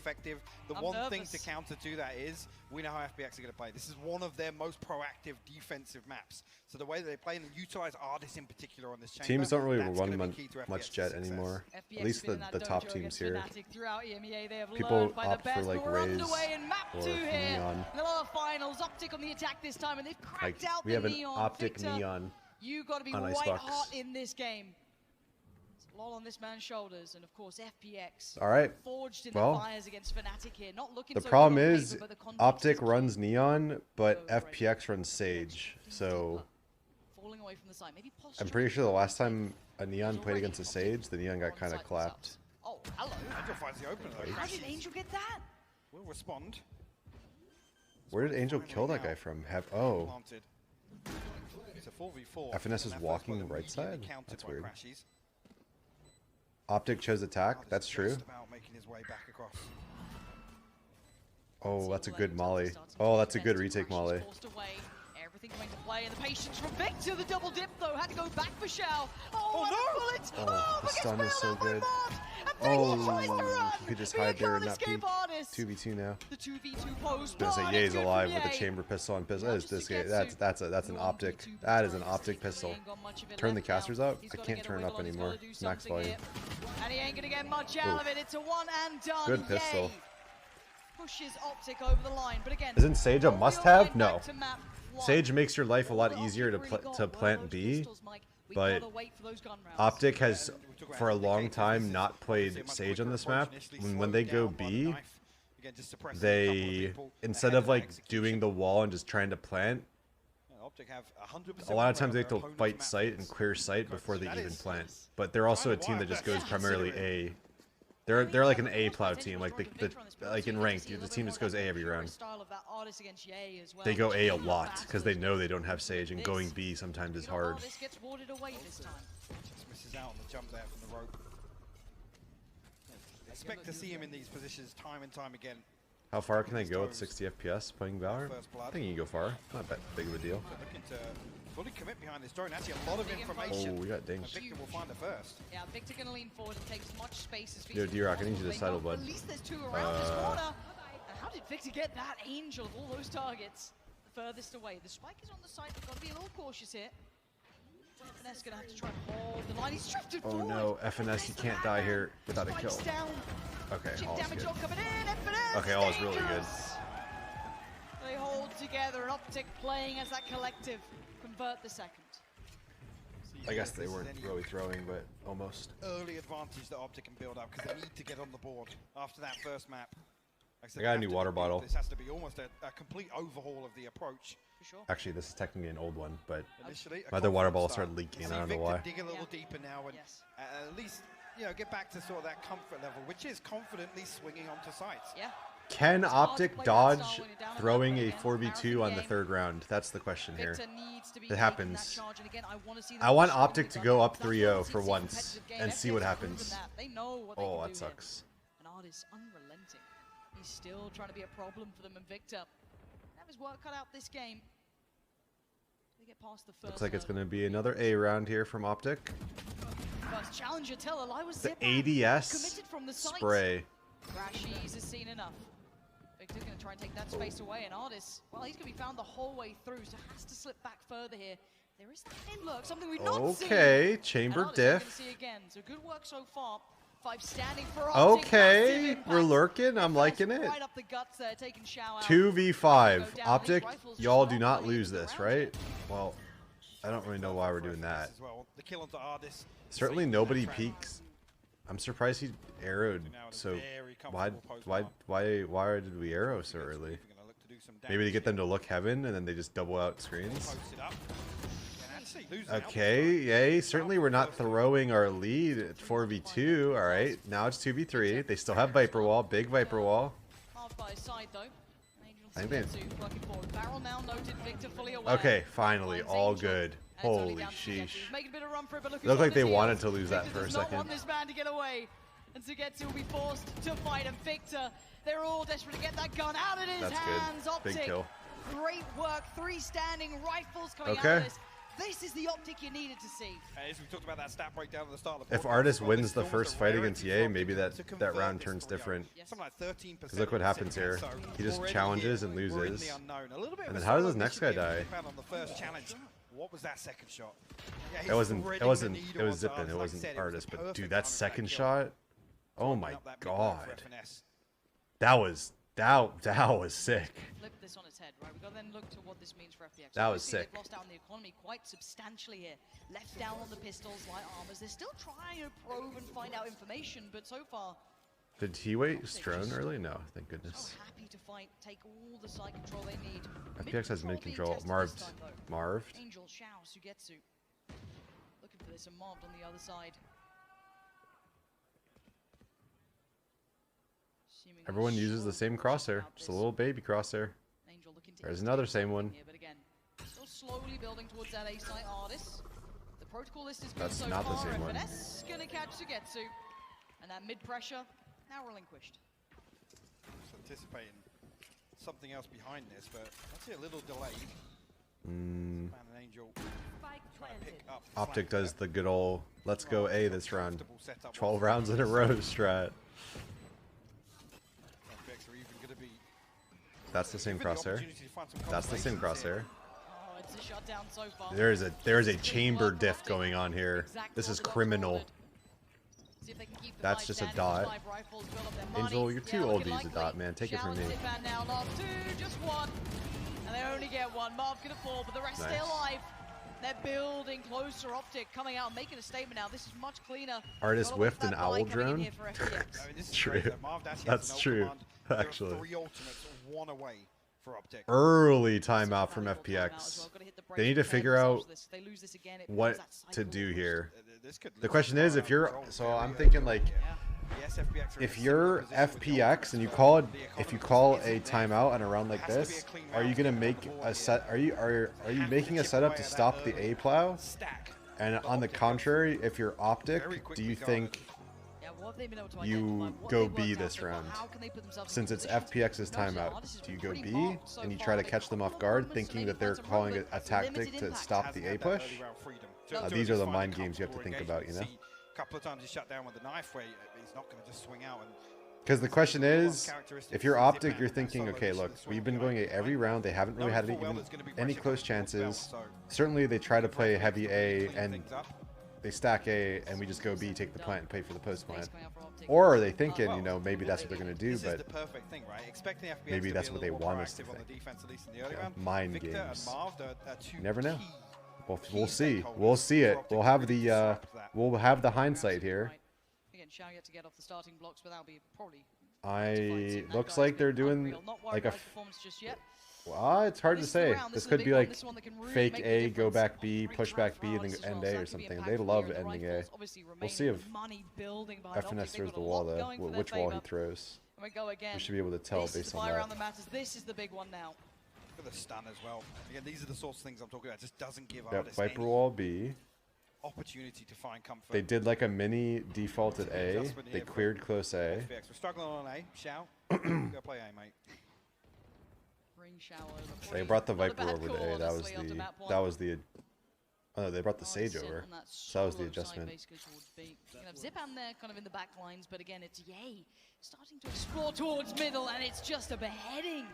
effective. The one thing to counter to that is we know how FPX are going to play. This is one of their most proactive defensive maps. So the way that they play and utilize Ardis in particular on this chamber, teams don't really run much jet anymore. At least the top teams here. People opt for like Raze or Neon. Finals, OpTic on the attack this time, and they've cracked like, out we the have an Neon. OpTic Victor, Neon. You got to be on white Icebox. hot in this game. It's a lot on this man's shoulders, and of course FPX. All right. Forged in the fires against Fnatic here. Not looking the so problem good on is paper, but the OpTic runs Neon, but FPX runs Sage. So falling away from the side. Maybe I'm pretty sure the last time a Neon played against a Sage, the Neon got kind of clapped. Oh, hello. Angel finds the opener. How did Angel get that? Will respond. Where did Angel kill that guy from? Oh. It's a 4v4. FNS is walking right side? That's weird. OpTic chose attack? That's true. Oh, that's a good molly. Oh, that's a good retake molly. Everything going to play, and the patience from Victor. The double dip though had to go back for Shao. Oh, no! Oh, the stun is so good. Oh, you could just hide there and not peek. 2v2 now. The 2v2 pose. Gonna say Ye's alive with a chamber pistol on pistol. That is this game. That's an OpTic. That is an OpTic pistol. Turn the casters up. I can't turn it up anymore. It's max volume. And he ain't gonna get much out of it. It's a one and done. Good pistol. Pushes OpTic over the line, but again. Isn't Sage a must-have? No. Sage makes your life a lot easier to plant B, but OpTic has for a long time not played Sage on this map. When they go B, they, instead of like doing the wall and just trying to plant, a lot of times they have to fight site and clear site before they even plant. But they're also a team that just goes primarily A. They're like an A plow team, like like in ranked, the team just goes A every round. They go A a lot because they know they don't have Sage, and going B sometimes is hard. Just misses out on the jump there from the rope. Expect to see him in these positions time and time again. How far can I go with 60 FPS playing Valorant? I think you can go far. Not that big of a deal. Looking to fully commit behind this drone. Actually, a lot of information. Oh, we got dinged. Victor will find it first. Yeah, Victor gonna lean forward and take as much space as Yo, D-Rock, I need you to sidle, bud. At least there's two around this corner. And how did Victor get that Angel of all those targets the furthest away? The spike is on the side. We've got to be a little cautious here. FNS gonna have to try and hold the line. He's drifted forward. Oh no, FNS, you can't die here without a kill. Okay, all is good. Okay, all is really good. They hold together, and OpTic playing as that collective. Convert the second. I guess they weren't really throwing, but almost. Early advantage that OpTic can build up because they need to get on the board after that first map. I got a new water bottle. This has to be almost a complete overhaul of the approach. For sure. Actually, this is technically an old one, but initially, my other water bottle started leaking. I don't know why. Dig a little deeper now and at least get back to sort of that comfort level, which is confidently swinging onto sites. Yeah. Can OpTic dodge throwing a 4v2 on the third round? That's the question here. It happens. I want OpTic to go up 3-0 for once and see what happens. Oh, that sucks. And Ardis unrelenting. He's still trying to be a problem for them, and Victor have his work cut out this game. They get past the first. Looks like it's going to be another A round here from OpTic. First challenger tell was the ADS spray. Rashi's has seen enough. Victor's going to try and take that space away, and Ardis, well, he's going to be found the whole way through, so has to slip back further here. There is that in-lurk, something we've not seen. Okay, chamber diff. See again. So good work so far. 5 standing for OpTic. Okay, we're lurking. I'm liking it. Right up the guts there, taking Shao out. 2v5. OpTic, y'all do not lose this, right? Well, I don't really know why we're doing that. Certainly nobody peeks. I'm surprised he arrowed. So why did we arrow so early? Maybe to get them to look heaven and then they just double out screens. Okay, yay. Certainly we're not throwing our lead at 4v2. All right, now it's 2v3. They still have Viper Wall, big Viper Wall. I think they... Okay, finally, all good. Holy sheesh. Looked like they wanted to lose that for a second. And to get to be forced to fight, and Victor, they're all desperate to get that gun out of his hands. That's good. Big kill. Great work. 3 standing rifles coming out of this. This is the OpTic you needed to see. As we talked about that stat breakdown at the start of the If podcast, Artist well, wins the it's first almost a fight against rarity EA, for maybe OpTic to that convert round this turns 3-0. different. Something like 13%. Because look what happens here. So He just already challenges here, and we're in loses. the unknown. A little bit And of then a how does solo this next guy initiative die? he found on the first challenge. What was that second shot? Yeah, he's It wasn't. threading It the wasn't. needle It was onto zipping. Artist. It Like I wasn't said, it was Artist. the But perfect dude, that timing for second kill. shot. Oh Open my up that mid line for god. FNS. That was sick. Flip this on its head, right? We've got to then look to what this means for FPX. That was Obviously, sick. They've lost out on the economy quite substantially here. Left down on the pistols, light armors. They're still trying to probe and find out information, but so far, Did he wait Strone early? No, thank goodness. so happy to fight, take all the side control they need. FPX has mid being control. tested Marved. this time, though. Marved. Angel, Shao, Sugetsu. Looking for this, and Marved on the other side. Seemingly Everyone uses the same sure crosshair. about Just a this. little baby crosshair. Angel looking to There's instigate another same something one. Here, but again, still slowly building towards that A site Artist. The protocol list is good That's so not the far. same one. FNS gonna catch Sugetsu, and that mid pressure now relinquished. Just anticipating something else behind this, but I see a little delay. Mm. Man and Angel trying to pick up the OpTic flank does there. the good old let's go A this round. Comfortable setup 12 once rounds in a row strat. FPX are even gonna be That's the same given the crosshair. opportunity to find some That's the same combinations crosshair. here. Oh, it's a shutdown so far. There is a chamber diff going on here. Exactly This what is the Bucks criminal. ordered. See if they can keep the That's fight just a standing. dot. 5 rifles, build up their money. Angel, you're too Yeah, old to looking use a dot, likely. man. Take it Shao from and me. Zipan now lost 2, just 1. And they only get 1. Marv's gonna fall, but the rest stay Nice. alive. They're building closer. OpTic coming out and making a statement now. This is much cleaner. Artist Gotta whiffed watch an that owl buy coming in drone. here for FPX. I mean, this is True. great, though. Marv actually has That's an ult true, command. There are actually. 3 ultimates, 1 away for OpTic. Early timeout from Valuable timeout as FPX. well. Gotta hit the They brakes, need to prepare figure themselves out for this. If they lose this again, it what becomes that to cycle do almost. here. This could The question is, if you're I'm thinking like yes, FPX are in if a you're similar position with the FPX ultimates, and you but call the if you economy call isn't a there. timeout on a round like Has to be a this, clean are you round gonna to make get on a board set? Are you Have to making a chip setup away to at that stop the early A plow? stack. And But on the OpTic have contrary, if you're very OpTic, do quickly you gone think Yeah, what have they been able to you identify? What go they B worked out this so far? round? How can they put themselves Since in it's positions? FPX's Notice timeout, Artist is do you go pretty B marked so and you far. try to They catch them got a off couple guard, moments to thinking maybe that they're find some calling room, a but tactic limited to impact. stop Hasn't the A had that push? early round freedom. No. Just These to are the find mind a games you have to comfortable think about, you know? engagement. See, a couple of times he shut down with the knife where he's not going to just swing out. And Because the question is, if you're OpTic, you're thinking, okay, look, we've been going A every round. They haven't really had any close chances. Certainly, they try to play heavy A and they stack A, and we just go B, take the plant, and pay for the post plant. Or are they thinking, you know, maybe that's what they're going to do, this is but the perfect thing, right? Expecting FPX maybe to that's be a what they little more want us to proactive on think. the defense, at least in the early Yeah, round. mind Victor games. and Marv are two never know. key We'll see. stakeholders We'll see it. for OpTic We'll to have really the disrupt that. we'll have the hindsight here. Again, Shao yet to get off the starting blocks, but that'll be probably. Looks like they're doing like a. Performance just yet. Well, it's hard to This is the say. round, This is the could big be one, like this one that can really fake make the A, go difference. back B, Great push round back for B, and Artist then as end well, A so or that could be something. impactful They love here, and the ending A. rifles obviously We'll remain see if with money building behind FNS OpTic. They've throws got the a wall lot though. going for their Which wall he favor. throws. And we go again. We should be able to tell This is based the on buy round that. that matters. This is the big one now. Look at the stun as well. Again, these are the sorts of things I'm talking about. Just doesn't give Yep, Artist Viper any wall B. opportunity to find comfort. They did like a mini defaulted A. Adjustment They here for cleared close A. FPX. We're struggling on A. Shao, go play A, mate. Bring Shao over. They brought the Not a Viper bad over call, to A. That was honestly, up to the that point. Oh, no, they brought the Oh, Sage sit over. on that So that was the solo side adjustment. basically towards B. You can have Zipan there kind of in the back lines, but again, it's Ye starting to explore towards middle, and it's just a beheading.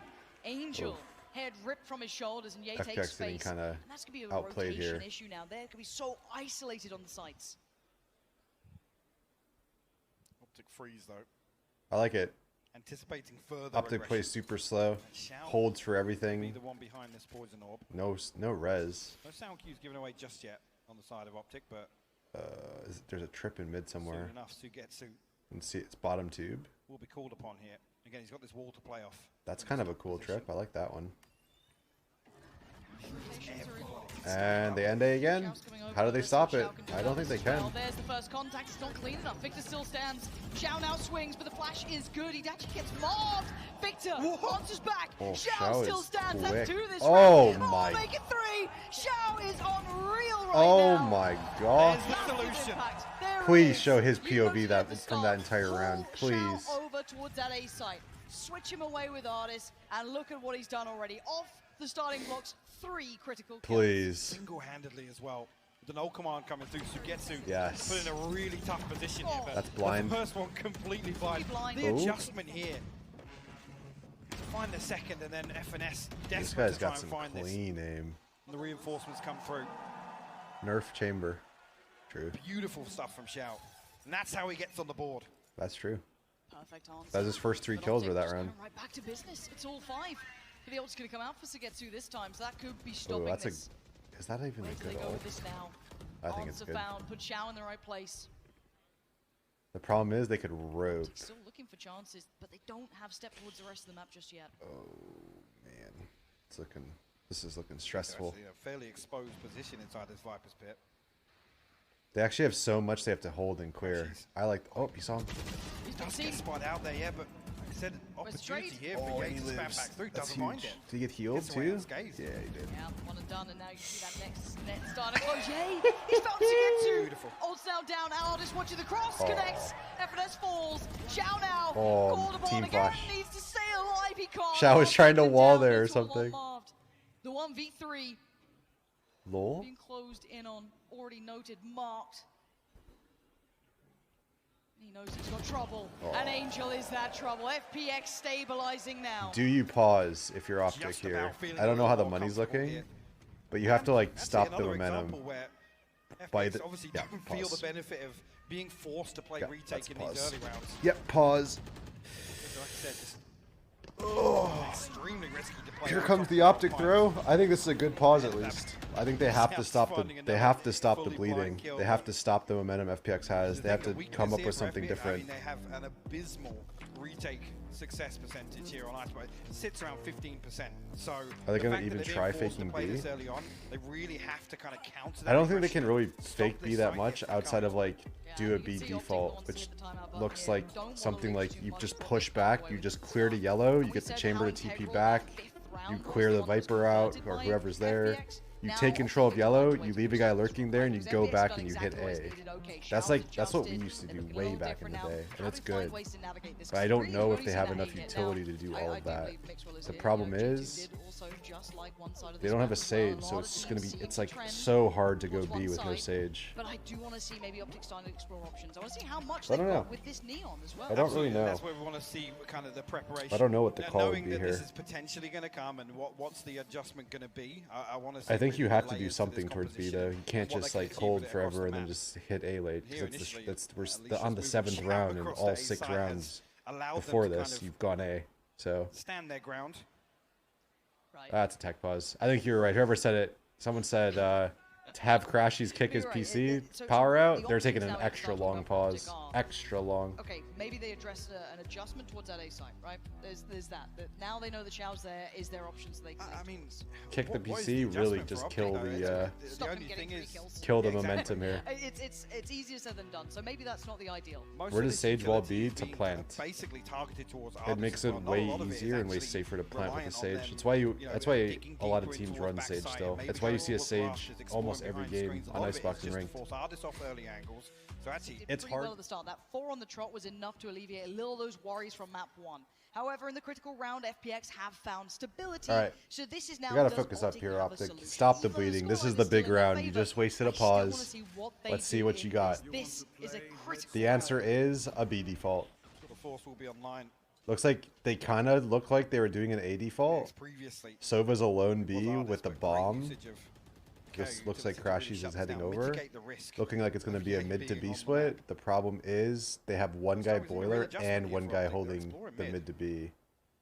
Angel, head ripped from his shoulders, and Ye takes FPX getting space. kinda And that's going to be a outplayed rotation here. issue now. They're going to be so isolated on the sites. OpTic freeze, though. I like it. Anticipating further OpTic aggression. plays super slow. And Shao Holds for be everything. the one behind this poison orb. No res. No sound cues given away just yet on the side of OpTic, but There's a trip in mid somewhere. soon enough, Sugetsu And see, it's bottom tube. will be called upon here. Again, he's got this wall to play off. That's kind of a cool Position. trip. I like that one. Rotations are in. And they end A again. Shao's coming over. How do they Let's stop see if it? Shao can do I don't that think they as well. can. There's the first contact. It's not clean enough. Victor still stands. Shao now swings, but the flash is good. He actually gets mobbed. Victor answers back. Oh, Shao Shao still is stands. quick. That's 2 this Oh round. my- Make it 3. Shao is unreal right Oh now. my god. There's the solution. There it Please is. show his You POV noted that at the from that start. entire round, Pull please. Shao over towards that A site. Switch him away with Artist, and look at what he's done already. Off the starting blocks, 3 critical kills. Please. Single-handedly as well. The null command coming through, Sugetsu Yes. put in a really tough position here. But that's blind. The first one completely blind. The Ooh. adjustment here. Find the second, and then FNS This desperate guy's to try got some and find this. clean aim. And the reinforcements come through. Nerf chamber. True. Beautiful stuff from Xiao. And that's how he gets on the board. That's true. Perfect answer. That was his first 3 But kills OpTic for that just round. going right back to business. It's all 5. But the ult's going to come out for Sugetsu this time, so that could be Oh, stopping that's this. Is that even Where a do they good go with ult? this now? I think it's Answer good. found. Put Xiao in the right place. The problem is they could rope. Still looking for chances, but they don't have step towards the rest of the map just yet. Oh man, this is looking stressful. Actually, a fairly exposed position inside this Viper's pit. They actually have so much they have to hold and clear. I like. Oh, you saw him. He does get spot out there, yeah, but like I said, opportunity here for Yates to spam back through. Doesn't mind it. Did he get healed Gets away too? unscathed. Yeah, he did. Yeah, one and done, and now you see that next net starting to close. Yay! He's found Sugetsu! Beautiful. Ult's now down. Analyst watching the cross Oh. connects. FNS falls. Xiao now. Oh, Called upon team again. flash. Needs to stay alive. He can't. Xiao was trying to Taken wall down there or into a something. one-marved. The 1v3 Lol. being closed in on. Already noted, marked. He knows he's got trouble. And Angel is that trouble. FPX stabilizing now. Do you pause if you're OpTic Just here? about feeling I don't a know how the little more money's comfortable looking, here. but you have to like That's stop the another momentum. example where by FPX the- obviously yeah, don't feel pause. the benefit of being forced to play Yeah, retake that's in pause. these early rounds. Yep, pause. So like I said, just extremely risky to play. Here on comes top the of OpTic fight. throw. I think this is a good pause at least. I think they have to Sounds stop fun, the another fully blind bleeding. kill, They have but- to stop the momentum FPX has. They have to come up with something I different. mean, they have an abysmal retake success percentage here on Icebox. It sits around 15%. So Are they the gonna fact even that they're try being forced to faking play B? this early on, they really have to kind of counter that I don't think they aggression, can really stop fake this B that side much hit from outside of coming. like do a B default, which looks like something like you just push back, you just clear to yellow, you get the chamber to TP back, you clear the Viper out or whoever's there, you take control of yellow, you leave a guy lurking there, and you go back and you hit A. That's what we used to do way back in the day, and it's good. But I don't know if they have enough utility to do all of that. The problem is they don't have a Sage, so it's like so hard to go B with no Sage. But I do want to see maybe OpTic starting to explore options. I want to see how much I they've don't know. got with this Neon as well. I don't really know. That's where we want to see kind of the preparation. I don't know what the call would knowing be that here. this is potentially going to come and what's the adjustment going to be. I want to see. I think you really have the to do layers something this towards B composition though. You can't and what just they can like achieve hold with it across forever the and then map. just hit A late Here because initially, we're Alicia's on the moving 7th Xiao round and across all to A 6 side rounds has allowed them before to this kind of you've gone A. So stand their ground. Right. that's a tech pause. I think you were right. Whoever said it, someone said to have Crashies kick his You're right. PC So power the out. They're options taking an now extra start long talking about pause. OpTic are- Extra long. Okay, maybe they address an adjustment towards that A site, right? There's that. Now they know the Xiao's there. Is there options they can I mean, Kick the what is PC, really adjustment just for kill OpTic, the, though? Stop the him only getting thing 3 is kills. Kill the Yeah, momentum here. It's easier said than done. So maybe that's not the ideal. most Where of does this Sage wall utility be is to being plant? Basically targeted towards It makes it way easier and way safer to plant with a Sage. That's why that's why a lot of teams run Sage still. That's why you see a Sage almost every game on Icebox and ranked. It's Pretty well hard. at the start. That 4 on the trot was enough to alleviate a little of those worries from map 1. However, in the critical round, FPX have found stability. All right. So this is now. We gotta does focus up OpTic here, have a OpTic. solution? Stop the Even though bleeding. This scoreline is the still big in their round. You favor, just wasted a I still wanna pause. see what they Let's see do what you in got. this. This is a critical. The answer is a B default. The force will be online. Looks like they kind of look like they were doing an A default. Previously, Sova's a lone B Lazardus with the got great bomb. usage of This KO looks like to really Crashies shut is heading down, over. mitigate the risk Looking like it's going to be a of mid to being B on the split. map. The problem is they have one guy Sometimes it's a real boiler adjustment and here one for guy OpTic. They're holding exploring the mid. mid to B.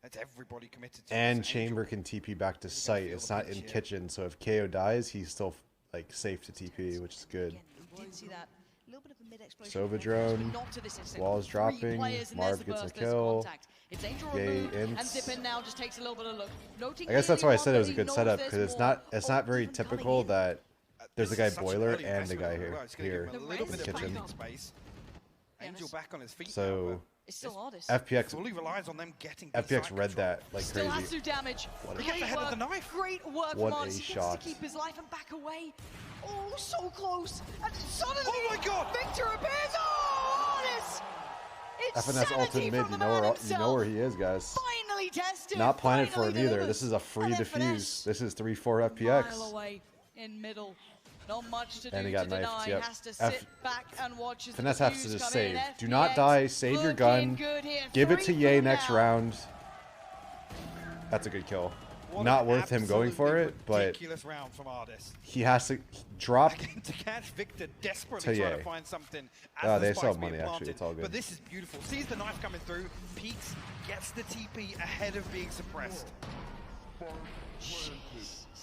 That's everybody committed to And this. Chamber Angel. can TP back to gonna site. feel It's the not pinch in here. kitchen, so if KO dies, he's still like safe to TP, which is good. Again, we did see that. Little bit of a mid-exploration Sova from FPX, drone. but not to this extent. Walls 3 dropping. players, and Marv there's the gets a burst, there's kill. contact. It's Angel Yay, removed, and ints. Zippin now just takes a little bit of look. Noting I guess that's why I said it was a clearly good one, setup but he because knows it's there's not more. very Even cutting typical in. that there's a This guy is such an boiler early and a investment guy as here. well. It's gonna give him a The little bit res of is kitchen. breathing space. Angel Yes. back on his feet now, So It's still hardest. FPX fully relies on them getting FPX side read control. that like Still has crazy. to damage. What a- Great He gets ahead of work. the knife. Great work What from a Artis. He shot. gets to keep his life and back away. Oh, so close. And suddenly, Oh my God. Victor appears. Oh, Artis! FNS ulted mid. You know where he is, guys. Finally tested. Not planted for him delivers. either. This is a free defuse. This is 3-4 FPX. Mile away in middle. Not much to do. And he got knifed. Yep. Has to sit back and watch as FNS has to just save. In. Do not die. Save your gun. Give it to Ye next round. That's a good kill. Not worth him going for it, but round from he has to drop to catch Victor desperately trying to find something. They still have money actually. It's all good. But this is beautiful. Sees the knife coming through. Peeks, gets the TP ahead of being suppressed.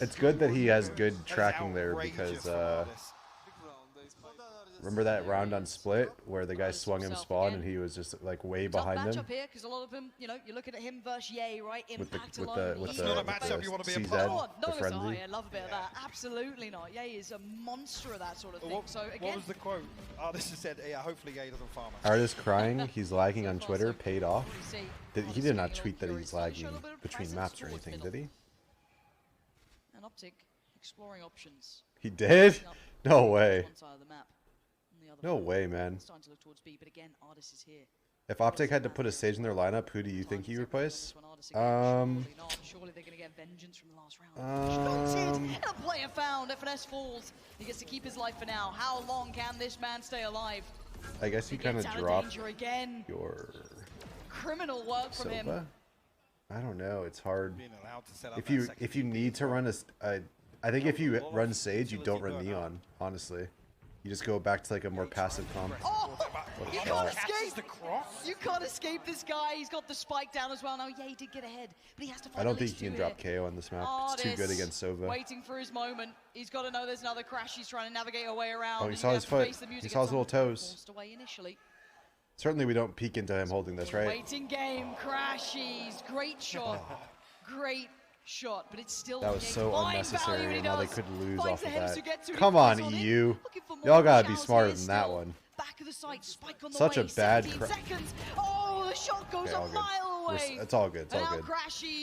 It's good that he has good tracking there because remember that round on split where the guy swung him spawn and he was just like way behind him? Here, because a lot of them, you know, you're looking at him versus Ye, right? Impact with the CZ, the frenzy. I love a bit of that. Absolutely not. Ye is a monster of that sort of thing. So again, what was the quote? Artist just said, "Yeah, hopefully Ye doesn't farm us." Artist crying. He's lagging on Twitter. Paid off. He did not tweet that he's lagging between maps or anything, did he? And OpTic exploring options. He did? No way. No way, man. If OpTic had to put a Sage in their lineup, who do you think he replace? Surely they're gonna get vengeance from the last round. A player found. FNS falls. He gets to keep his life for now. How long can this man stay alive? I guess you kind of dropped your criminal work from him. I don't know. It's hard. If you need to run I think if you run Sage, you don't run Neon. Honestly, you just go back to like a more passive comp. Oh, you can't escape. You can't escape this guy. He's got the spike down as well. Now, yeah, he did get ahead, but he has to find I don't think he can drop KO on this map. It's too good against Sova. Waiting for his moment. He's got to know there's another crash. He's trying to navigate a way around. Oh, he saw his foot. He saw his little toes. Certainly, we don't peek into him holding this, right? Waiting game, crashes. Great shot. Great shot, but it's still that was so unnecessary, and how they could lose off of that. Come on, EU. Y'all gotta be smarter than that one. Back of the site, spike on the Such a bad seconds. Oh, the shot goes a mile away. It's all good. It's all good.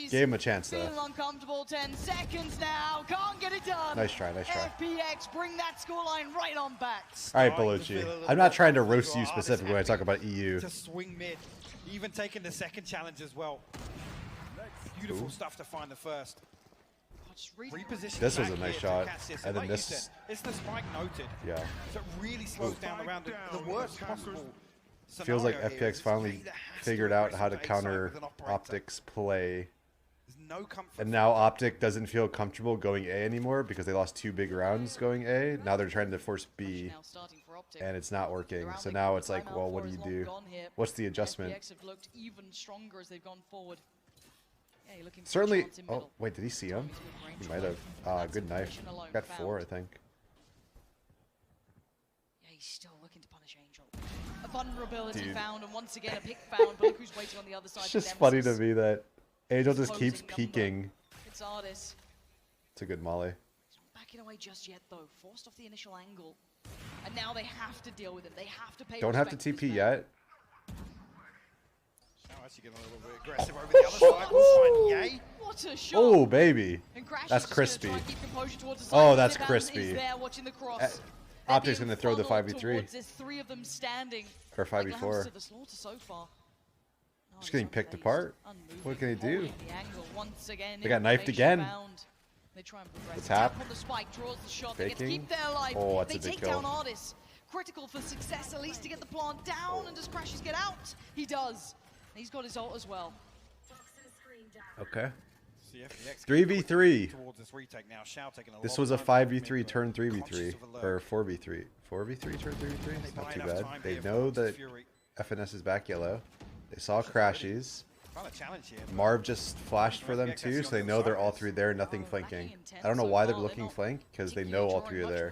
Gave him a chance though. Feeling uncomfortable. 10 seconds now. Can't get it done. Nice try. Nice try. FPX bring that scoreline right on back. All right, Bellucci. I'm not trying to roast you specifically when I talk about EU. To swing mid, even taking the second challenge as well. Beautiful stuff to find the first. This was a nice shot, and then this. It's the spike noted. Yeah. So it really slows down the round. The worst possible. Feels like FPX finally figured out how to counter OpTic's play. And now OpTic doesn't feel comfortable going A anymore because they lost 2 big rounds going A. Now they're trying to force B, and it's not working. So now it's like, well, what do you do? What's the adjustment? Certainly. Oh, wait, did he see him? He might have. Good knife. Got 4, I think. Yeah, he's still looking to punish Angel. A vulnerability found, and once again a pick found, but look who's waiting on the other side. It's just funny to me that Angel just keeps peeking. It's Artis. It's a good molly. He's not backing away just yet, though. Forced off the initial angle. And now they have to deal with him. They have to pay. Don't have to TP yet. Actually getting a little bit aggressive over the other side. We'll find Ye. What a shot. Oh, baby. That's crispy. Oh, that's crispy. OpTic's going to throw the 5v3. There's 3 of them standing. Or 5v4. Just getting picked apart. What can he do? They got knifed again. They try and the tap. On the spike, draws the shot. Faking. They keep their life. Oh, that's they a big take kill. down Artis. Critical for success, at least to get the plant down. And does Crashes get out? He does. And he's got his ult as well. Okay. 3v3. This was a 5v3 turn 3v3. Or 4v3. 4v3 turn 3v3? It's not too bad. They know that FNS is back yellow. They saw crashes. Marv just flashed for them too, so they know they're all 3 there, nothing flanking. I don't know why they're looking flank, because they know all 3 are there.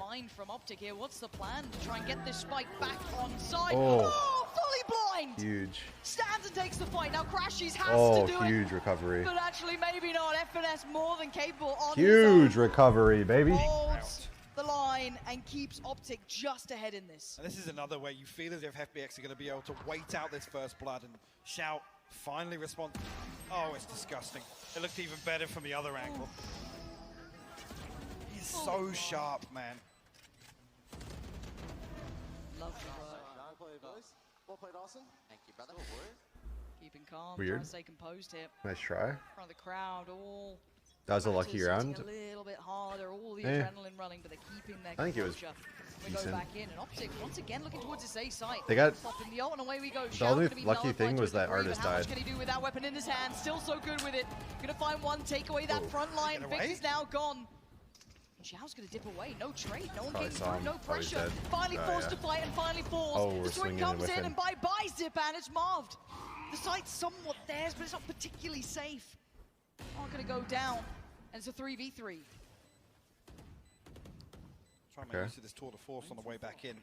What's the plan to try and get this spike back on side? Oh, fully blind! Huge. Stands and takes the fight. Now Crashes has to do it. Oh, huge recovery. But actually, maybe not. FNS more than capable on huge recovery, baby. Holds the line and keeps OpTic just ahead in this. And this is another way you feel as if FPX are going to be able to wait out this first blood and shout. Finally respond. Oh, it's disgusting. It looked even better from the other angle. He's so sharp, man. Love the Well played, Austin. Thank you. Keeping calm, Weird. trying to stay composed here. Nice try. In front of the crowd, all That was a lucky round. a little bit harder, all the adrenaline running, but they're keeping their I think it was composure. We decent. go back in, and OpTic once again looking towards his A site. They got Popping the ult, and away we go. the only lucky thing was that Artist Artist How died. much can he do with that weapon in his hand? Still so good with it. Gonna find one, take away that front line. Victor's now gone. Xiao's gonna dip away, no trade, no one Probably getting saw through, him. no Probably pressure. dead. Finally forced to fight and finally falls. Oh, we're the swing swinging in comes with in him. and bye-bye Zip, and it's marved. The site's somewhat theirs, but it's not particularly safe. Not gonna go down, and it's a 3v3. Try and make use of this tour de force on the way back in.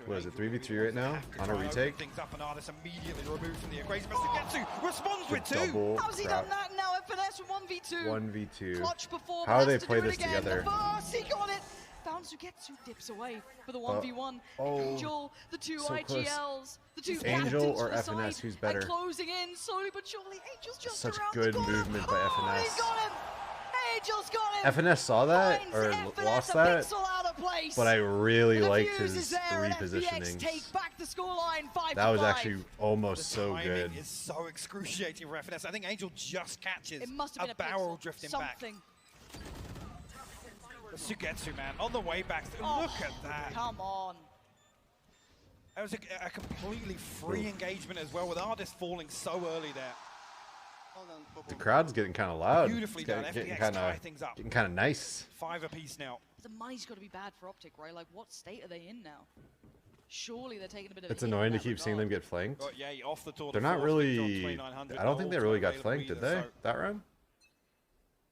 What is it, 3v3 right now? On a retake? Things up and Artist immediately removed from the equation. But Sugetsu responds with two. Double How's he done that now? FNS with 1v2. 1v2. Clutch before, How do they has to play do it this again. together? The first, he got it. Found Sugetsu, dips away for the 1v1. Oh, Angel, the two so IGLs, close. the two Angel captains or for the FNS, side, who's better? And closing in slowly but surely. Angel's just Such around good the corner. movement by Oh, FNS. he's got him. Angel's got him. FNS saw that Finds or FNS lost a that, pixel out of place. but I really The liked fuse is his there, and FPX repositioning. take back the scoreline 5-5. That was actually almost The so timing good. is so excruciating for FNS. I think Angel just catches It must have been a barrel pixel. drifting Something. back. But Sugetsu, man, on the way back. Oh, Look at that. Come on. That was a completely free engagement as well, with Artist falling so early there. The crowd's getting kind of loud. Beautifully It's done. getting FPX tie things up. getting kind of nice. 5 apiece now. The money's got to be bad for OpTic, right? Like, what state are they in now? Surely they're taking a bit of It's a hit in annoying to that keep seeing them regard. get flanked. But yeah, off the tour They're de not force, Victor on really. 2900, I don't think no they really ultra got available flanked, did either, they? so That round?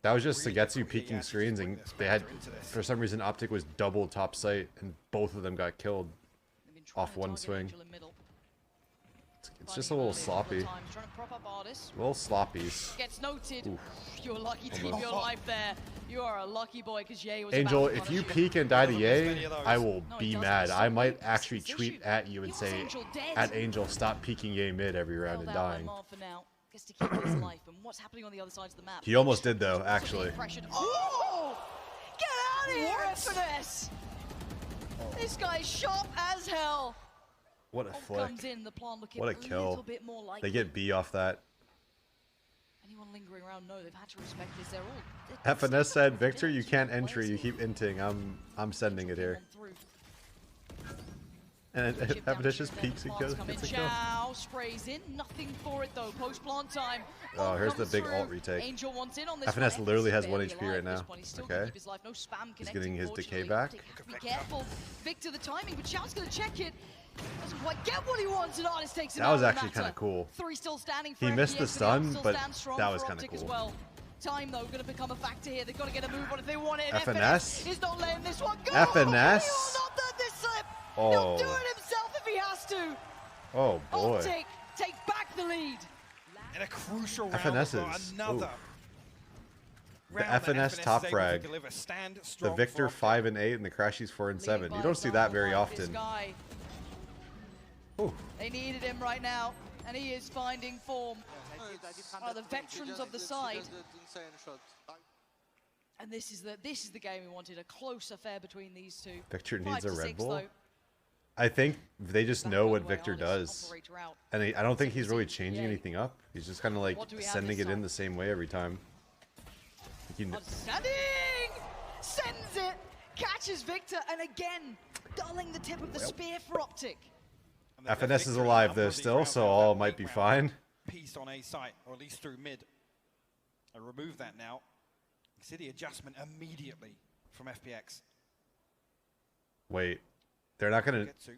That was just really Sugetsu quickly, peeking yeah, screens, just and put this they had, pressure into this. for some reason, OpTic was double top sight, and both of them got killed. They've been trying off to one target swing. Angel in middle. It's just a little Finding him early sloppy. couple of times, trying to prop up Artist. A little sloppies. Gets noted. Oof. You're lucky to keep Almost. your life there. You are a lucky boy, because Ye was Angel, about to if you punish peek and die to Doesn't miss many Ye, of those. I will No, be he doesn't. mad. So I might that's actually his tweet issue. at you and He say, wants Angel dead. at Angel, stop peeking Ye mid every round Held and out by dying. Marv for now. Gets to keep his life. And what's happening on the other sides of the map? He almost did, though, Also actually. being pressured. Oh! Get out of here, FNS! This guy's sharp as hell. What a Ult flick. comes in, the plan looking What a a kill. little bit more likely. They get B off that. Anyone lingering around? No, they've had to respect this. They're all. FNS said, Victor, you can't entry. You keep inting. I'm sending it here. And FNS just peeks and kills. Gets a kill. Xiao sprays in, nothing for it though. Post plant time. Oh, Ult here's the comes big through. ult retake. Angel wants in on this FNS one. literally has He's 1 barely HP alive right at this now. point. He's still Okay. gonna keep his life. No spam He's connecting, getting his decay fortunately. back. Be careful. Victor the timing, but Xiao's gonna check it. Doesn't quite get what he wants, and Artist takes him That out was of the actually matter. kinda cool. 3 still standing for He missed the FPX, but stun, still but stands strong that was for kinda OpTic as cool. well. Time though gonna become a factor here. They've got to get a move on if they want it. And FNS? is not letting this one go. FNS? He will not let this slip. Oh. He'll do it himself if he has to. Oh, boy. OpTic take back the lead. In a crucial round, FNS's. we've got another The round that FNS top is able to frag. deliver. Stand The strong Victor for OpTic. 5 and 8 and the Crashies 4 and 7. Leading You by don't see that example very like this often. guy. Ooh. They needed him right now, and he is finding form. One of the veterans of the side. And this is the game we wanted, a close affair between these two. Victor 5 needs a to Red 6 Bull. though. I think they just Back know all what the way Victor on, does. operator out. And I don't think he's really See, changing yeah. anything up. He's just kind of like What do we have sending this it in time? the same way every time. Outstanding! Sends it, catches Victor, and again, dulling the tip of the spear for OpTic. And they've FNS left is Victor alive in though upwards still, round so that all weak might be round. fine. Piece on A site, or at least through mid. I remove that now. You see the adjustment immediately from FPX. Wait, they're not gonna. Sugetsu.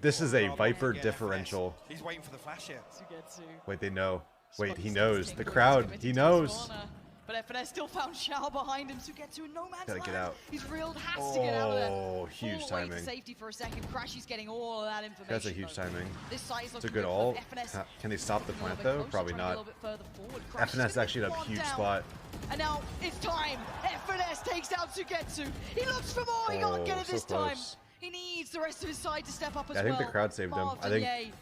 This is a Rather Viper again, differential. FNS. He's waiting for the flash here. Sugetsu. Wait, they know. Wait, he Spotty knows. Sensing The King crowd, committed he to his knows. corner. But FNS still found Xiao behind him. Sugetsu in no man's Gotta land. get out. He's reeled, has to get out of there. Oh, huge Fall away to timing. safety for a second. Crashy's getting all of that information. That's a huge though. timing. This side is It's a looking good for ult. FNS. Can they stop the A little plant bit though? closer, Probably trying to be a not. little bit further forward. Crashy's FNS gonna actually in a get huge down. spot. And now it's time. FNS takes down Sugetsu. He looks for more. He can't get it so this time. close. He needs the rest of his side to step up as I well. think the crowd saved him. Marv I and think- Ye.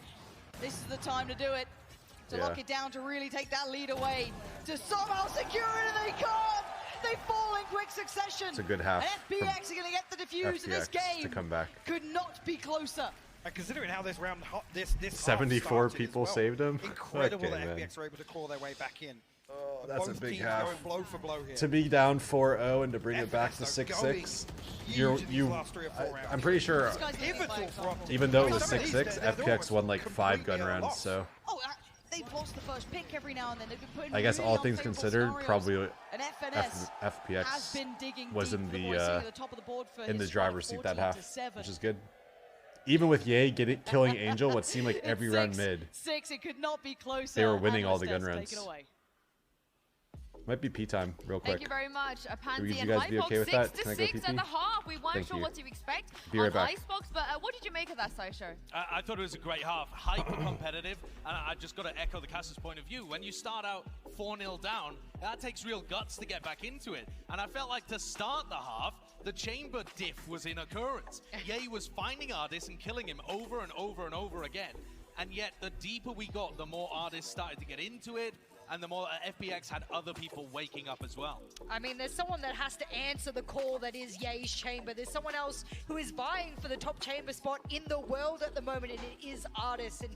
This is the time to do it. To lock Yeah. it down, to really take that lead away. To somehow secure it, and they can't. They fall in quick succession. It's a good half And FPX are going to get the defuse, and this FPX game to come back. could not be closer. And considering how this round, this 74 people saved him. Incredible Okay, that man. FPX were able to claw their way back in. Oh, that's Both a big teams half. going blow for blow here. To be down 4-0 and to bring it back to FPX 6-6, huge in these last 3 or 4 rounds. I'm pretty sure, Pivotal for OpTic. even though it was Some of these, 6-6, they're FPX almost won like 5 gun completely at a rounds, loss. so Oh, they've lost the first pick every now and then. They've been put in I guess really all things unfavorable considered, scenarios. probably And FNS has FPX been digging was deep in for the the boys, sitting at the top of the board for in the his driver's squad, seat that half, 14-7. which is good. Even with Ye killing Angel, what seemed like every round mid, 6, it could not be closer. they were winning and all the gun Lestes rounds. take it away. Might be P time, real quick. Thank you very much. Would Pansy you and guys be Icebox, okay with that? Can I go 6-6 PP? at the half. We weren't Thank sure you. what to expect Be right on back. Icebox, but what did you make of that, Sideshow? I thought it was a great half, hyper competitive, and I just got to echo the caster's point of view. When you start out 4-0 down, that takes real guts to get back into it. And I felt like to start the half, the chamber diff was in occurrence. Ye was finding Ardis and killing him over and over and over again. And yet, the deeper we got, the more Ardis started to get into it, and the more FPX had other people waking up as well. I mean, there's someone that has to answer the call that is Ye's chamber. There's someone else who is vying for the top chamber spot in the world at the moment, and it is Ardis. And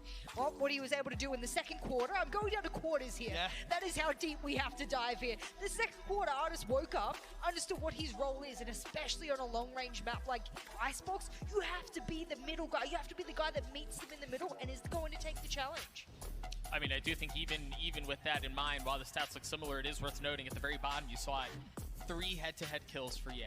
what he was able to do in the second quarter, I'm going down to quarters here. Yeah. That is how deep we have to dive here. The second quarter, Ardis woke up, understood what his role is, and especially on a long-range map like Icebox, you have to be the middle guy. You have to be the guy that meets them in the middle and is going to take the challenge. I mean, I do think even with that in mind, while the stats look similar, it is worth noting at the very bottom you saw it. 3 head-to-head kills for Ye,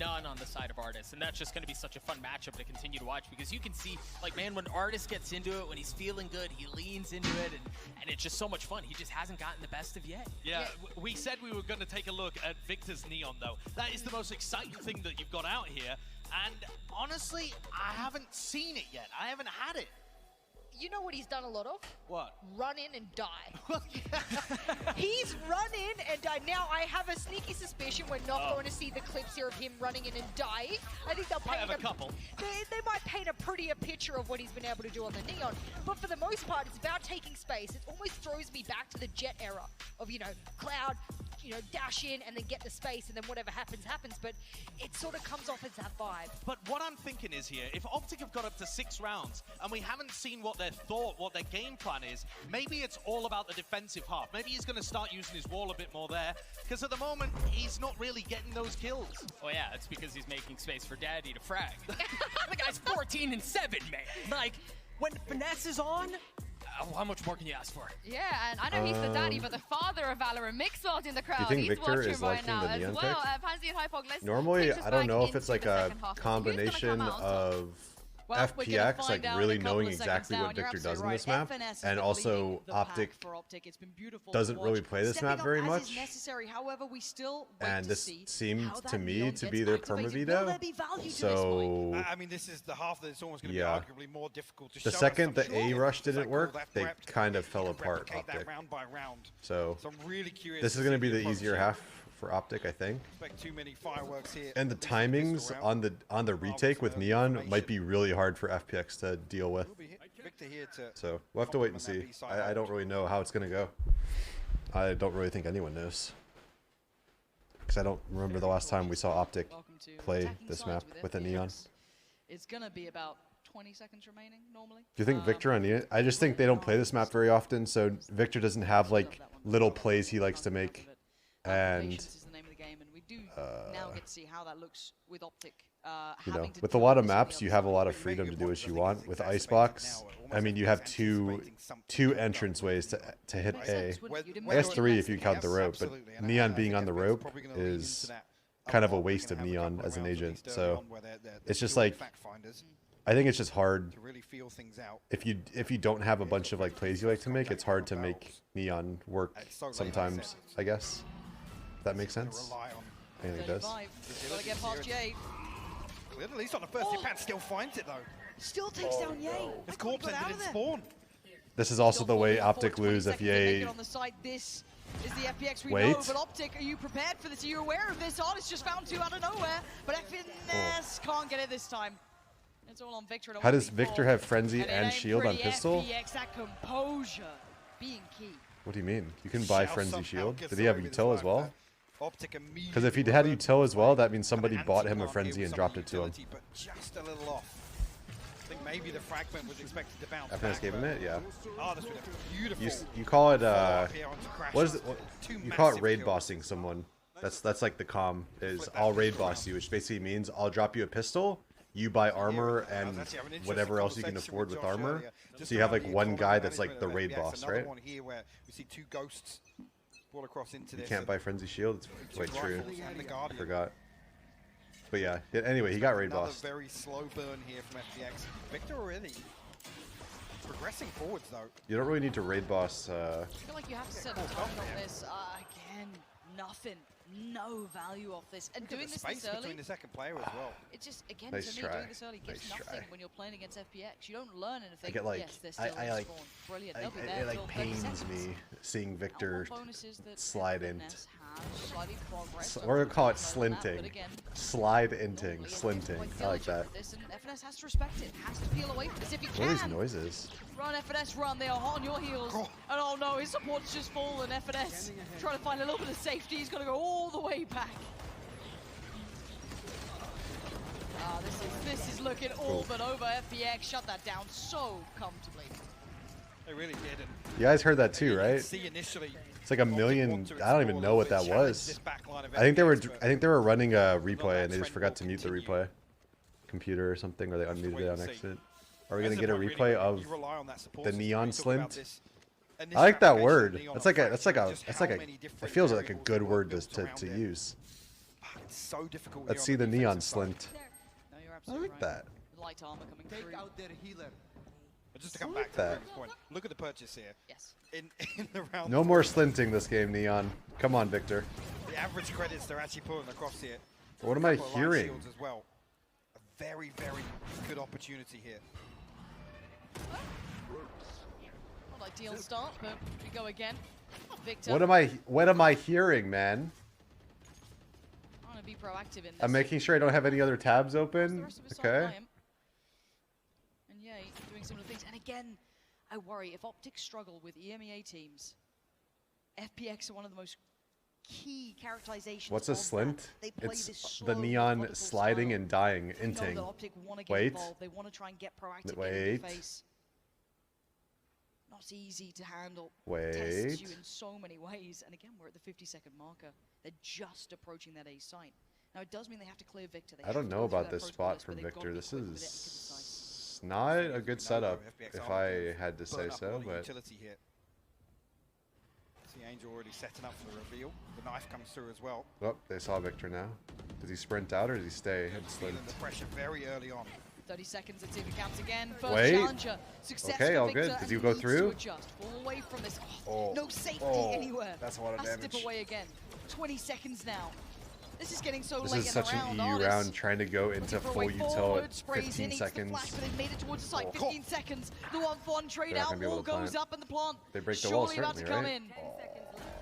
none on the side of Ardis, and that's just going to be such a fun matchup to continue to watch because you can see, like, man, when Ardis gets into it, when he's feeling good, he leans into it, and it's just so much fun. He just hasn't gotten the best of Ye. Yeah, we said we were going to take a look at Victor's Neon, though. That is the most exciting thing that you've got out here, and honestly, I haven't seen it yet. I haven't had it. You know what he's done a lot of? What? Run in and die. He's run in and died. Now, I have a sneaky suspicion we're not going to see the clips here of him running in and dying. I think they'll Might paint have a couple. They might paint a prettier picture of what he's been able to do on the Neon. But for the most part, it's about taking space. It almost throws me back to the Jet era of, you know, Cloud, you know, dash in and then get the space and then whatever happens, happens. But it sort of comes off as that vibe. But what I'm thinking is here, if OpTic have got up to 6 rounds and we haven't seen what their thought, what their game plan is, maybe it's all about the defensive half. Maybe he's going to start using his wall a bit more there, because at the moment, he's not really getting those kills. Well, yeah, it's because he's making space for Daddy to frag. The guy's 14-7, man. Like, when Finesse is on, how much more can you ask for? Yeah, and I know he's the daddy, but the father of Valorant, Mixwell's in the crowd. think He's Victor watching is right liking now the as Neon well. pick? Pansy and Hypog, let's Normally, take us I don't back know if it's into like the a second half. Who's gonna combination come out? of Well, we're gonna FPX, find like out in really a couple knowing of seconds exactly now, what and you're Victor does in absolutely this map, right. FNS has and been also leading the pack OpTic for OpTic. It's been beautiful doesn't to really watch. play this Stepping map up very as much. is necessary. However, we still wait and to this see seemed how to that me Neon to gets be their activated. perma Will there veto. be value to this point? So I mean, this is the half that's almost going to Yeah. be arguably more difficult to the show us second some the A sure rush if that didn't call, work, that they prep, kind of he fell can apart, replicate that OpTic. round by round. So I'm really curious. this to is going to see be the approach easier here. half for OpTic, I think. Expect too many fireworks here. And the This pistol timings round. on the retake with Neon might be really hard for FPX to deal with. Will be Victor here to So we'll have to wait and see. compliment that B side I don't really know how it's going to go. I don't really think anyone knows. Because I don't remember the last time we saw OpTic Welcome to play attacking this sides map with a Neon. FPX. It's gonna be about 20 seconds remaining normally. Do you think Victor on Neon? I just think they don't play this map very often, so Victor doesn't have like little plays he likes to make. And Patience is the name of the game, and we do now get to see how that looks with OpTic. you know, having to with a deal lot of with some maps, the you other have a side. lot of freedom to do what you want. With Icebox, I mean, you have two entrance ways to hit Makes A. sense, wouldn't it? You'd I guess imagine 3 that's if you the count case. the rope, but Absolutely, and Neon I being think on the FPX rope probably gonna lean into is that kind of a lot. We're waste gonna of have a Neon couple as an rounds at agent. least early So on where they're it's just purely like, fact finders I think it's just hard to really feel things out. if you don't have a bunch of like plays you like to make. It's hard to make Neon work sometimes, I guess. If that makes sense. Rely on I think it does. 35. Gotta get past Jay. at least on the first hit, Pan still finds it though. Still takes down Ye. His corpse ended in spawn. This is also the way OpTic lose if Ye. On the side. This is the FPX we Wait. know, but OpTic, are you prepared for this? Are you aware of this? Artist just found 2 out of nowhere, but FNS can't get it this time. It's all on Victor. How does Victor have Frenzy it and ain't Shield on pretty. pistol? FPX, that composure being key. What do you mean? You can buy Shao Frenzy somehow Shield? gets Did he have away with his Util as life well? there. OpTic immediately Because if he had reverts Util as well, that means an somebody bought him a anti-mark Frenzy here and with dropped some it to him. utility, but just a little off. think maybe the fragment was expected to bounce FNS gave him it, yeah. Oh, this would have been beautiful. You call it What is it? You call it raid bossing someone. That's like the comm is I'll raid boss you, which basically means I'll drop you a pistol, you buy armor and whatever else you can afford with armor. So you have like one guy that's like the raid boss, right? One here where we see 2 ghosts brought across into You this. can't buy frenzy shield. It's quite true. I forgot. But yeah. Anyway, he got raid boss. Very slow burn here from FPX. Victor already progressing forwards though. You don't really need to raid boss. I feel like you have to set a target on this. Again, nothing. No value off this. And doing this early, between the second player as well. It just, again, nice to me, doing this early gives nothing when you're playing against FPX. You don't learn anything. I get like, yes, they're still I like, brilliant. it like pains me seeing Victor slide in. We're gonna call it slinting. Slide-inting, slinting. I like that. FNS has to respect it. Has to peel away from this if he can. What are these noises? Run, FNS, run. They are hot on your heels. And oh no, his support's just fallen. FNS trying to find a little bit of safety. He's gonna go all the way back. This is looking all but over. FPX shut that down so comfortably. They really didn't. You guys heard that too, right? See initially. It's like a million. I don't even know what that was. I think they were running a replay and they just forgot to mute the replay computer or something, or they unmuted it on accident. Are we gonna get a replay of the neon slint? I like that word. That's like a. It feels like a good word to use. It's so difficult. Let's see the neon slint. I like that. Light armor coming through. Just to come back to the previous point, look at the purchase here. Yes. In the round. No more slinting this game, Neon. Come on, Victor. The average credits they're actually pulling across here. What am I hearing? As well. A very, very good opportunity here. Not ideal start, but we go again. Victor. What am I hearing, man? I want to be proactive in this. I'm making sure I don't have any other tabs open. Okay. And yeah, doing similar things. And again, I worry if OpTic struggle with EMEA teams. FPX are one of the most key characterizations. What's a slint? It's the neon sliding and dying, inting. Wait. They want to try and get proactive. Wait. Not easy to handle. Wait. Tests you in so many ways. And again, we're at the 50-second marker. They're just approaching that A site. Now it does mean they have to clear Victor. I don't know about this spot from Victor. This is not a good setup, if I had to say so, but. See Angel already setting up for the reveal. The knife comes through as well. Oh, they saw Victor now. Does he sprint out or does he stay and slint? The pressure very early on. 30 seconds until it counts again. First Wait. challenger. Success okay, all Victor, good. Does he go through? Fall away from this. Oh. No safety anywhere. That's a lot of damage. Step away again. 20 seconds now. This is getting so this late is in such the an round. EU round trying to go into full util at 15 seconds. Flash, but they made it towards the site. 15 seconds. The 1-for-1 trade out. Wall goes up in the plant. They break the wall, about to come in.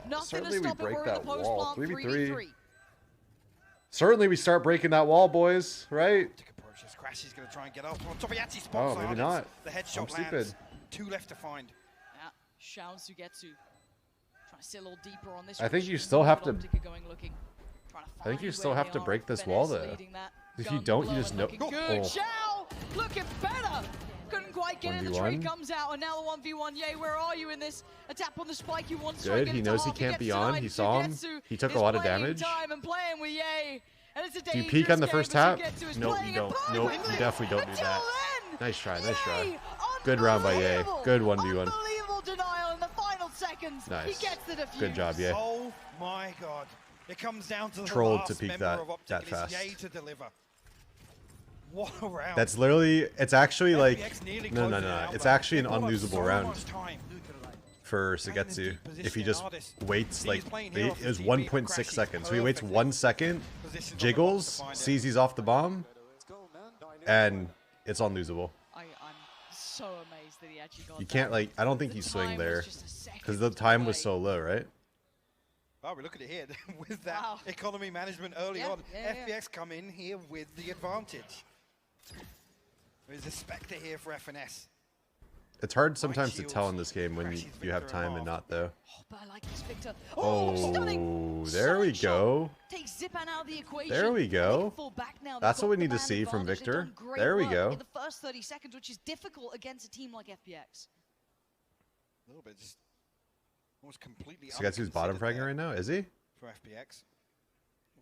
Nothing certainly to stop we break it. We're in that the post wall. plant. 3v3. Certainly we start breaking that wall, boys, right? Crash is going to try and get up on top. He actually Oh, spots maybe not. The headshot I'm lands. stupid. 2 left to find. Yeah, shouts to get to. Trying to sit a little deeper on this. I think you still have to. I think you still have to break this wall, though. If you don't, you just know. Good, Shao! Looking better! Couldn't quite get it. The trade comes out, and now the 1v1. Yay, where are you in this? A tap on the spike. He wants to good. He knows he can't be on. He saw him. He took a lot of damage. Time and playing with Yay. And it's a do you peek on the first tap? No, you don't. Nope, you definitely don't do that. Nice try, nice try. Good round by Yay. Good 1v1. Unbelievable denial in the final seconds. Nice. He gets the defuse. Good job, Yay. Oh my god. It comes down to the trolled last to peek member of OpTic, that fast. Yay to deliver. What a round. That's literally, it's actually like, no. It's actually an unlosable round for Sugetsu if he just waits, like, it was 1.6 seconds. So he waits 1 second, jiggles, sees he's off the bomb, and it's unlosable. I'm so amazed that he actually got You can't, like, I don't think he swing there, because the time was so low, right? Oh, we look at it here with that economy management early on. FPX come in here with the advantage. There's a Spectre here for FNS. It's hard sometimes to tell in this game when you have time and not, though. Oh, but I like this, Victor. Oh, stunning. there we go. Takes Zipan out of the equation. There we go. Fall back now. That's what we need to see from Victor. There we go. In the first 30 seconds, which is difficult against a team like FPX. A little bit, just almost completely. So guys, who's bottom fragging right now? Is he? For FPX.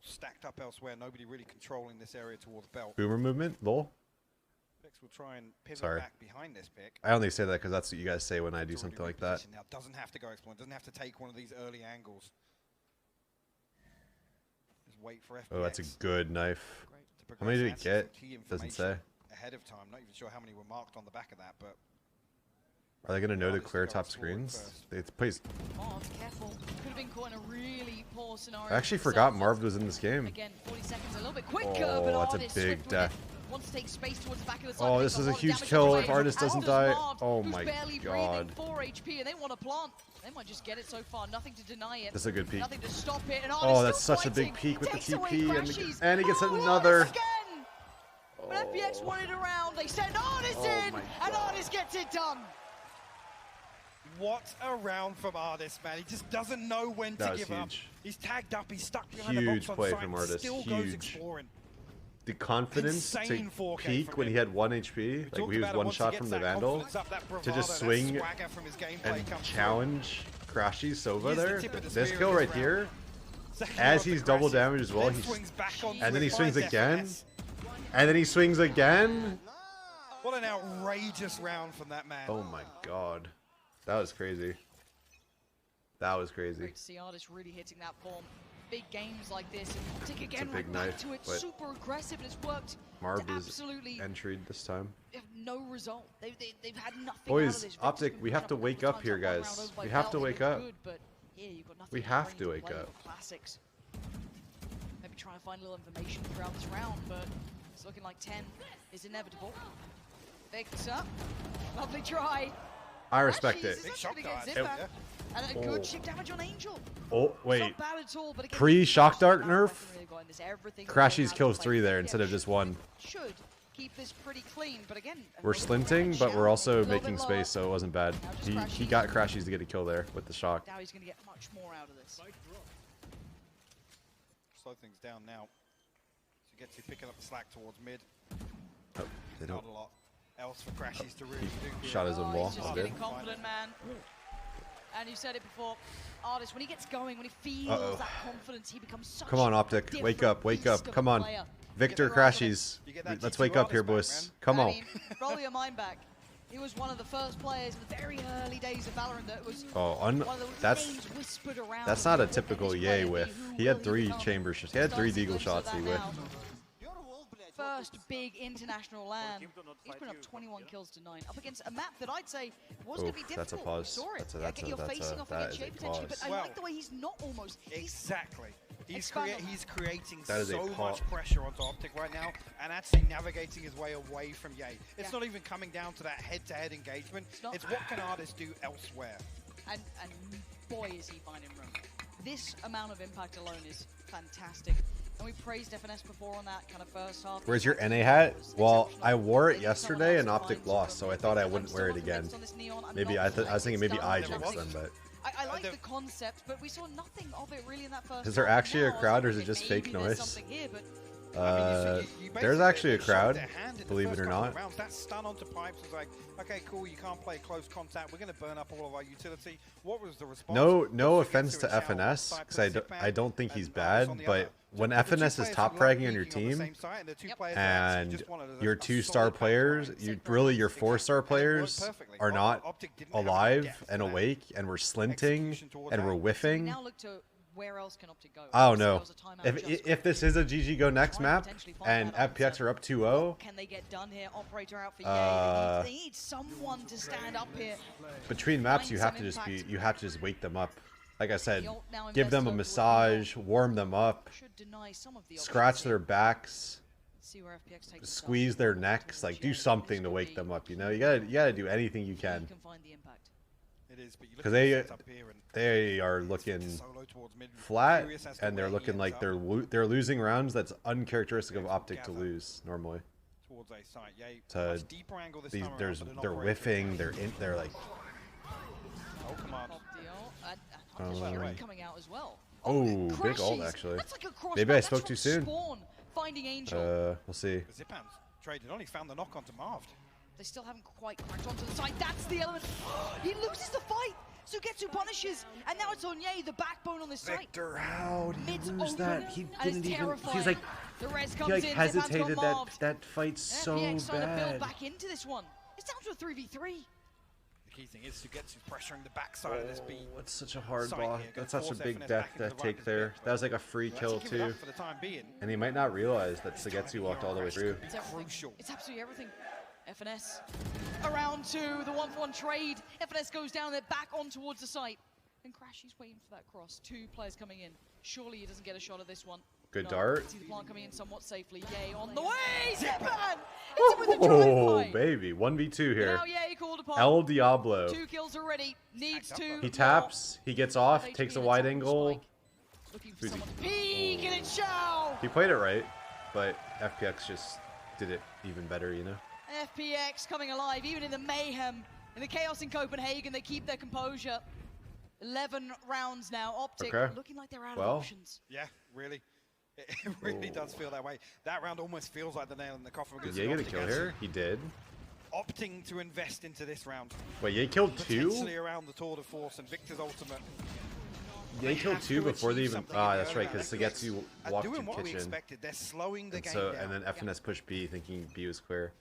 Stacked up elsewhere, nobody really controlling this area towards belt. Boomer movement, lol. FPX will try and pivot Sorry. back behind this pick. I only say that because that's what you guys say when I do something like that. Now doesn't have to go explore, doesn't have to take one of these early angles. Just wait for FPX. Oh, that's a good knife. How many did it get? Doesn't say. Ahead of time, not even sure how many were marked on the back of that, but. Are they going to know to clear top screens? Please. Marv, careful. Could have been caught in a really poor scenario. I actually forgot Marv was in this game. Again, 40 seconds, a little bit quicker, Oh, but that's a big death. Wants to take space towards the back of the side. Oh, this is a huge kill if Artist doesn't die. Oh my god. 4 HP, and they want to plant. They might just get it so far. Nothing to deny it. That's a good peek. Nothing to stop it. And oh, that's such a big peek with the TP, and he gets another. When FPX wanted around, they send Artist in, and Artist gets it done. What a round from Artist, man. He just doesn't know when to give up. He's tagged up, he's stuck behind the box on play site, from Artist. still goes exploring. The confidence Insane to peak when he had 1 HP, like he was one shot from the Vandal, to just swing and challenge Crashy Sova there. This kill right here, as he's double damage as well, and then he swings again, and then he swings again. What an outrageous round from that man. Oh my god. That was crazy. That was crazy. Great to see Artist really hitting that form. Big games like this, and OpTic again big right knife, back to it, super aggressive, and it's worked. Marv is absolutely entry this time. No result. They've had nothing. Boys, OpTic, we have to wake up here, guys. We have to wake up. We have to wake up. Classics. Maybe trying to find a little information throughout this round, but it's looking like 10 is inevitable. Victor, lovely try. I respect it. Big shock and a good chip damage on Angel. Oh, wait. Not bad at all, but again, Pre-shock dart nerf? Everything Crashy's kills 3 there instead of just 1. Should keep this pretty clean, but again, We're slinting, but we're also making space, so it wasn't bad. He got Crashy's to get a kill there with the shock. Now he's going to get much more out of this. Slow things down now. So gets you picking up the slack towards mid. Oh, they don't. Not a lot else for Crashies to really do. Shot his own wall. He's just getting confident, man. And you said it before, Artist, when he gets going, when he feels that confidence, he becomes such Come on, OpTic. Wake up, wake up. Come on. Victor Crashies. Let's wake up here, boys. Come on. Roll your mind back. He was one of the first players in the very early days of Valorant that was that's not a typical Ye whiff. He had 3 chamber shots. He had 3 deagle shots he whiffed. First big international land. He's put up 21 kills to 9 up against a map that I'd say was going to be difficult. That's a pause. That is a pause. But I like the way he's not almost. Exactly. He's creating so much pause. pressure onto OpTic right now and actually navigating his way away from Ye. It's not even coming down to that head-to-head engagement. It's what can Artists do elsewhere. And boy, is he finding room. This amount of impact alone is fantastic. And we praised FNS before on that kind of first half. Where's your NA hat? Well, I wore it yesterday and OpTic lost, so I thought I wouldn't wear it again. Maybe I was thinking maybe I jinxed them, but. I like the concept, but we saw nothing of it really in that first. Is there actually a crowd, or is it just fake noise? There's actually a crowd, believe it or not. That stun onto pipes was like, okay, cool, you can't play close contact. We're going to burn up all of our utility. What was the response? No offense to FNS, because I don't think he's bad, but when FNS is top fragging on your team, and your 2-star players, your 4-star players are not alive and awake, and we're slinting, and we're whiffing. Where else can OpTic go? I don't know. If this is a GG Go Next map and FPX are up 2-0, can they get done here? Operator out for Ye. They need someone to stand up here. Between maps, you have to just wake them up. Like I said, give them a massage, warm them up, scratch their backs, squeeze their necks, like do something to wake them up. You know, you gotta do anything you can. Because they are looking flat, and they're looking like they're losing rounds. That's uncharacteristic of OpTic to lose normally. towards a site. Yeah, to much deeper angle this these, time there's around, but an they're operator. whiffing, they're like. Oh, come on. Coming out as well. Oh, big ult actually. That's like a cross Maybe I back. spoke That's too from soon. Spawn finding Angel. We'll see. Zipan's traded on. He found the knock onto Marv. They still haven't quite cracked onto the side. That's the element. He loses the fight. Sugetsu punishes, and now it's Onye, the backbone on this site. Victor, how did he lose Over, that? He and didn't it's even. terrifying. He's like, The res he comes like in, hesitated. Zipan's got That fight's so FPX trying to build bad. back into this one. It's down to a 3v3. The key thing is Sugetsu's pressuring the backside of this beat. It's such a hard Side boss. here, That's gonna such a force big FNS death back into that the right take of the there. bit. That was like a free Let's kill give it up too. for the time being. And he might not realize that Sugetsu walked all the way through. It's everything. Crucial. It's absolutely everything. FNS around to the 1-for-1 trade. FNS goes down there, back on towards the site. And Crash, he's waiting for that cross. 2 players coming in. Surely he doesn't get a shot at this one. Good No, dart. See the plant coming in somewhat safely. Yay on the way! Zipan! It's him with the drive-by. Oh, baby. 1v2 here. Now Yay called upon. El Diablo. 2 kills already. Needs 2. He taps, he gets off, HP takes a and wide attack angle. spike. Looking for someone to peek, and it's Shao! He played it right, but FPX just did it even better, you know? FPX coming alive, even in the mayhem, in the chaos in Copenhagen, they keep their composure. 11 rounds now. OpTic Okay. looking like they're out Well. of options. Yeah, really. It really does feel that way. That round almost feels like the nail in the coffin. Did Ye get a kill here? He did. Opting to invest into this round. Wait, Ye killed 2? Potentially around the tour de force and Victor's ultimate. Ye killed 2 before they even. Ah, that's right, because Sugetsu walked doing to what we kitchen. expected. They're slowing the And game so, down. and then FNS pushed B, thinking B was clear.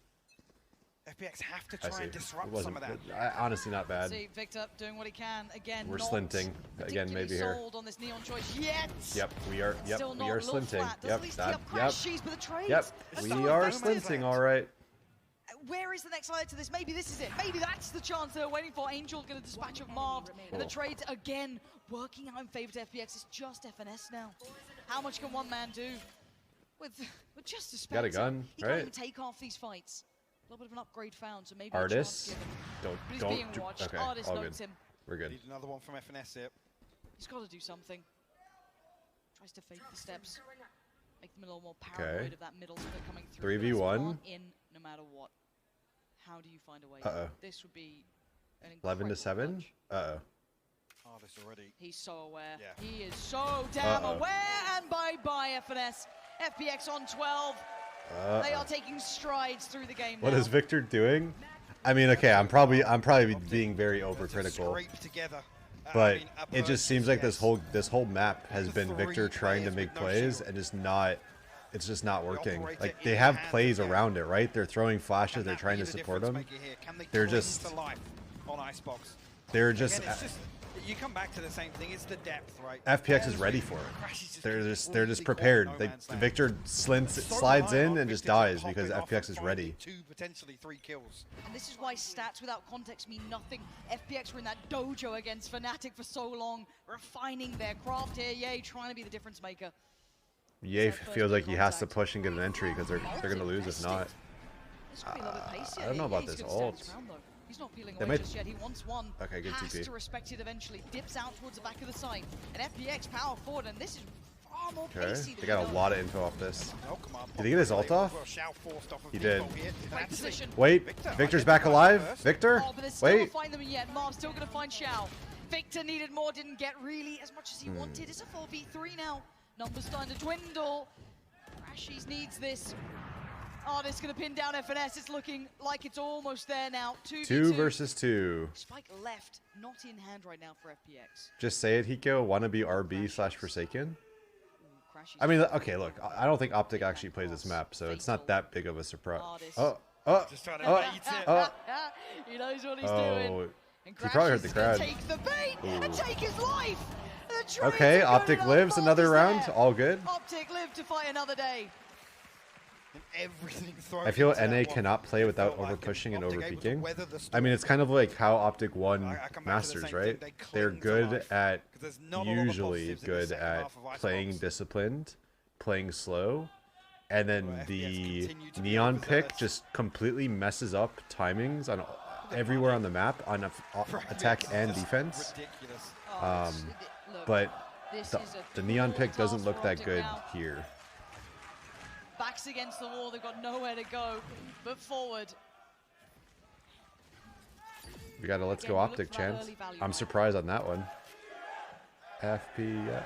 FPX have to I try see. and disrupt It wasn't. some of that. Honestly, not bad. See Victor doing what he can. Again, We're not slinting again, maybe particularly here. sold on this neon choice yet. Yep, we are. Yep, Still we not are a little slinting. flat. Does Yep, at least that. tee up Yep. Crash She's with the trades. Yep, That's we not are what Nomad is slinting. at. All right. Where is the next layer to this? Maybe this is it. Maybe that's the chance they're waiting for. Angel going to dispatch of Marv. And the trades again working out in favor to FPX. It's just FNS now. How much can one man do with just a Got a gun, He can't right? even take off these fights. A little bit of an upgrade found, so maybe Artists. a chance given. But he's Don't. being watched. Okay, Artist all notes good. him. We're good. Need another one from FNS here. He's got to do something. Tries to fake the steps. Make them a little more paranoid of that middle split coming through. 3v1. In no matter what. How do you find a way? Uh-oh. This would be an 11 to incredible 7. clutch. Uh-oh. Oh, this already. He's so aware. Yeah. He is so damn Uh-oh. aware. And bye-bye FNS. FPX on 12. They are taking strides through the game What now. is Victor doing? I mean, okay, I'm probably being very overcritical, Scrape together. but I mean, it just seems like this whole map has been Three Victor trying to players make with no plays shield. and it's just not working. operator Like in they have hand plays again. around it, right? They're throwing flashes, Can they're that trying be to the support difference them. maker here? Can they They're cling just to life on Icebox? They're just Again, it's just you come back to the same thing. It's the depth, right? FPX is ready for it. Crash is They're just completely prepared. caught in They, no man's land. Victor So slides high in on and just Victor dies hopping because off FPX and is ready. finding 2, potentially 3 kills. And this is why stats without context mean nothing. FPX were in that dojo against Fnatic for so long, refining their craft here. Yay, trying to be the difference maker. Ye feels like he has to push and get an entry because they're gonna lose if not. This could be a little bit pacier. I don't know about He's this gonna stand ult. his ground, though. He's not peeling They away might- just yet. He wants one. Okay, good Has TP. to respect it eventually. Dips out towards the back of the site. And FPX power forward, and this is far more Okay, pacey than they got we a know. lot of info off this. Oh, come on. Did he get his ult off? Well, Shao forced off of He Vivo did. here. And Great actually, position. Wait, Victor, Victor's I back did alive. first. Victor, Oh, but they're still wait. not find them yet. Marv's still gonna find Shao. Victor needed more, didn't get really as much as he wanted. It's a 4v3 now. Numbers starting to dwindle. Rashies needs this. Artist gonna pin down FNS. It's looking like it's almost there now. 2v2. 2 versus 2. Spike left, not in hand right now for FPX. Just say it, Hiko. Wanna be RB/Forsaken? Ooh, Crashies. I mean, okay, look. I don't think OpTic actually plays this map, so it's not that big of a surprise. Artist. Just trying to bait it. He knows what he's doing. Oh, And he probably heard the Crashies is gonna crowd. Take the bait and Ooh. take his life. The trades Okay, are good OpTic enough. lives Marv another is round. there. All good. OpTic lived to fight another day. And everything thrown I feel into that NA one. cannot play without Felt like over pushing and OpTic over able to peeking. weather the I mean, it's kind of like how OpTic won I come back to the Masters, same right? thing, they They're cling to good life, at 'cause there's not a lot of usually positives in the good second at half of Icebox. playing disciplined, playing slow, and then Well, the FPS continue to be neon pick overzealous. just completely messes up timings on everywhere on the map on attack and defense. Ridiculous. Look, But this the, is a the neon tall pick doesn't task look for that OpTic good now. here. Backs against the wall, they've got nowhere to go but forward. We got a let's go OpTic chance. I'm surprised on that one. FPX.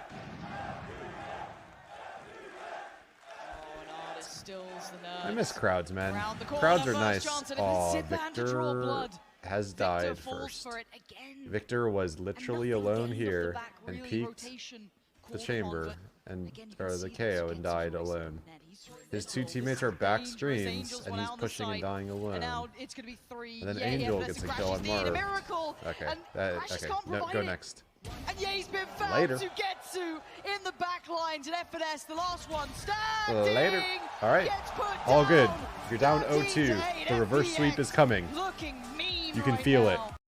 I miss crowds, man. Crowds are nice. Oh, Victor has died first. Victor was literally alone here and peeked the chamber and or the KO and died alone. His two teammates are back screens and he's pushing and dying alone. And then Angel gets a kill on Marv. Okay, okay. No, go next. And yeah, he's been found Later. to get to in the back lines at FNS, the last one standing. Later. All right. All good. You're down 0-2. The reverse sweep is coming. You can feel it.